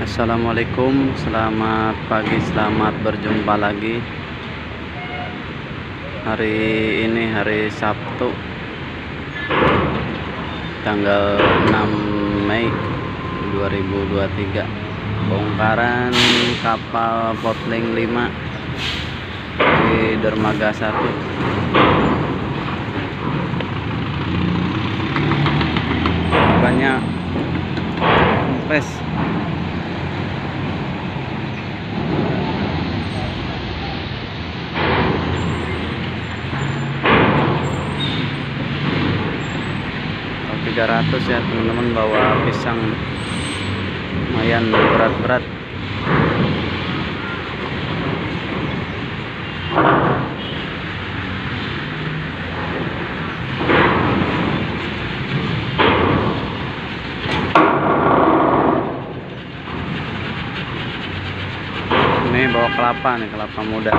Assalamualaikum, selamat pagi, selamat berjumpa lagi. Hari ini hari Sabtu, tanggal 6 Mei 2023. Bongkaran kapal Potling 5 di dermaga 1. Banyak pes. Kalau 300 ya teman-teman, bawa pisang lumayan berat-berat. Ini bawa kelapa nih, kelapa muda.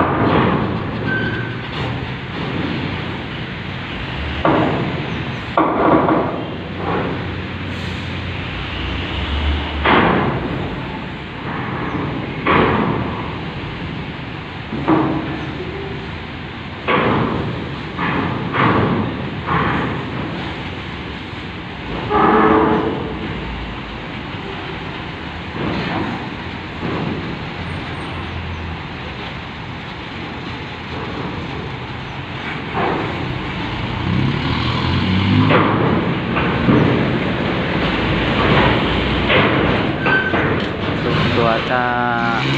Cuaca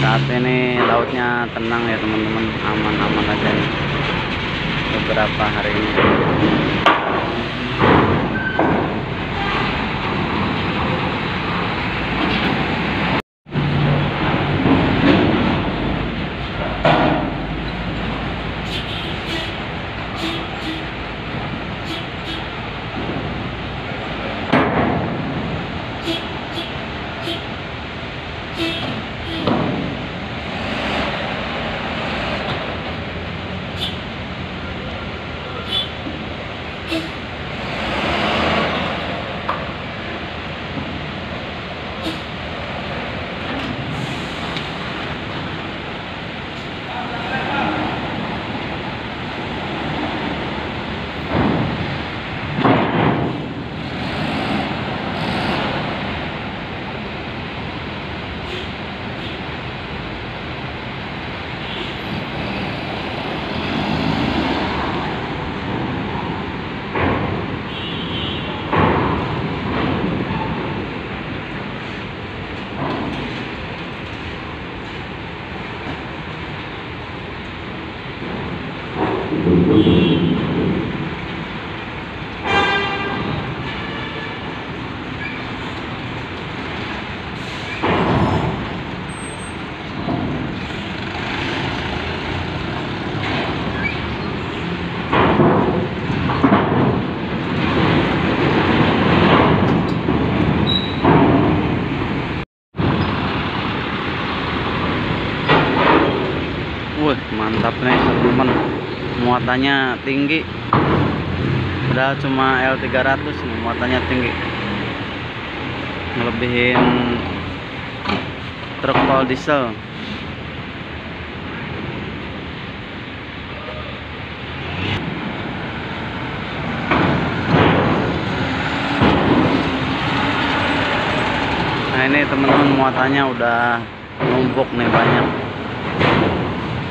saat ini lautnya tenang ya teman-teman, aman-aman aja nih beberapa hari ini. Wih, mantap nih teman-teman, muatannya tinggi. Padahal cuma L300 nih, muatannya tinggi, ngelebihin truk pol diesel. Nah ini teman-teman, muatannya udah numpuk nih, banyak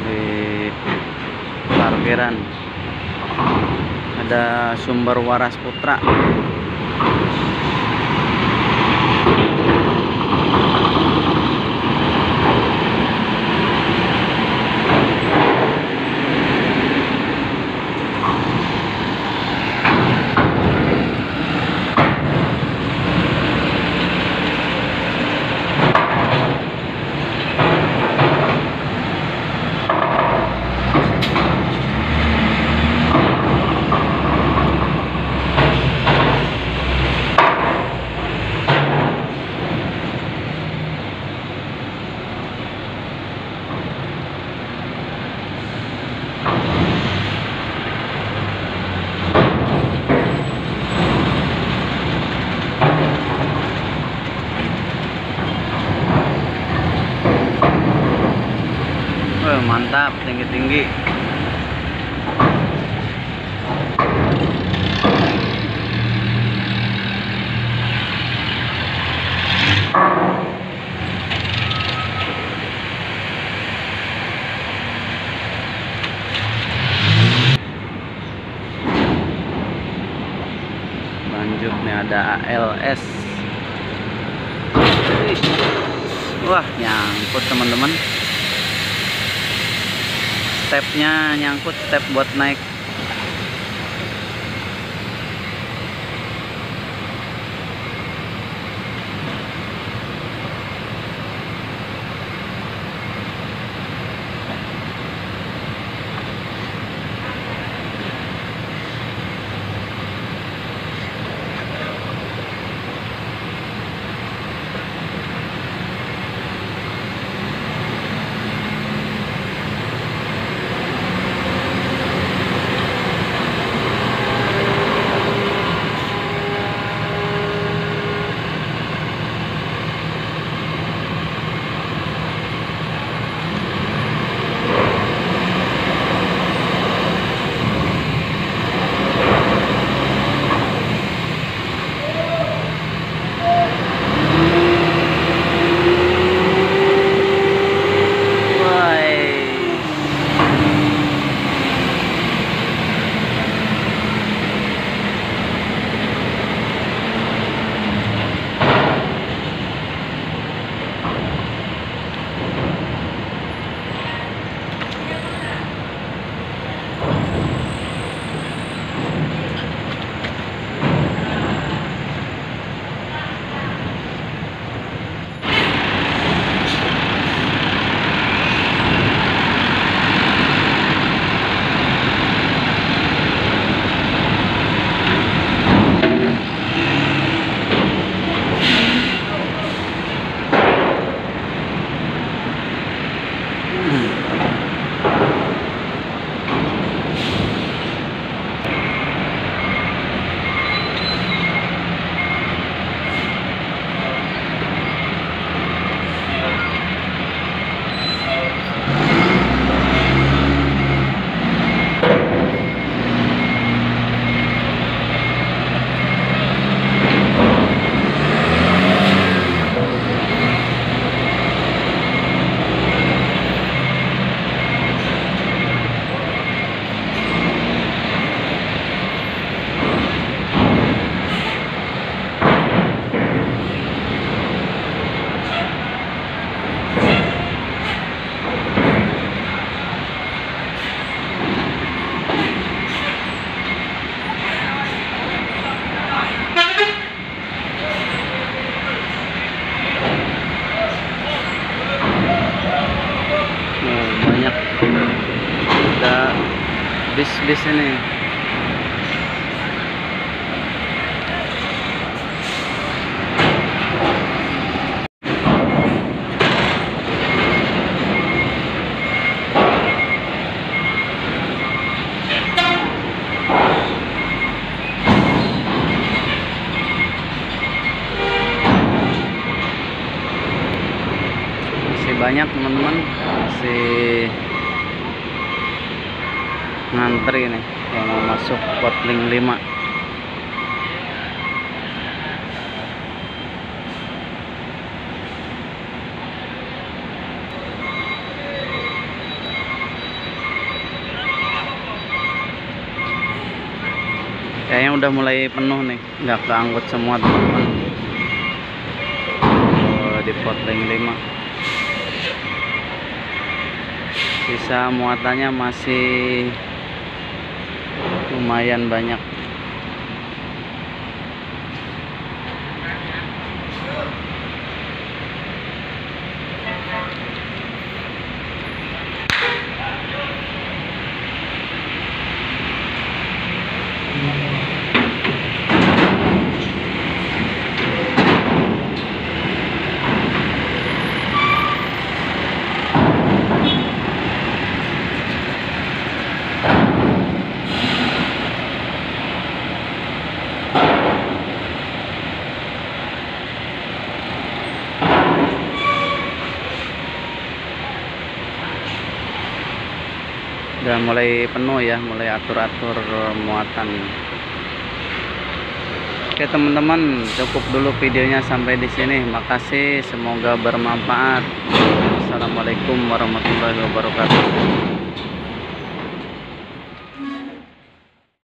di parkiran. Ada sumber waras putra. mantap, tinggi-tinggi. Lanjut nih, ada ALS. Wah, nyangkut teman-teman. Stepnya nyangkut, step buat naik. Ada bis-bis ini. Masih banyak teman-teman, masih ngantri nih yang mau masuk Potling 5. Kayaknya udah mulai penuh nih, nggak keangkut semua teman-teman. Di Potling 5 sisa muatannya masih lumayan banyak. udah mulai penuh ya, mulai atur-atur muatan. Oke teman-teman, cukup dulu videonya sampai di sini. Makasih, semoga bermanfaat. Assalamualaikum warahmatullahi wabarakatuh.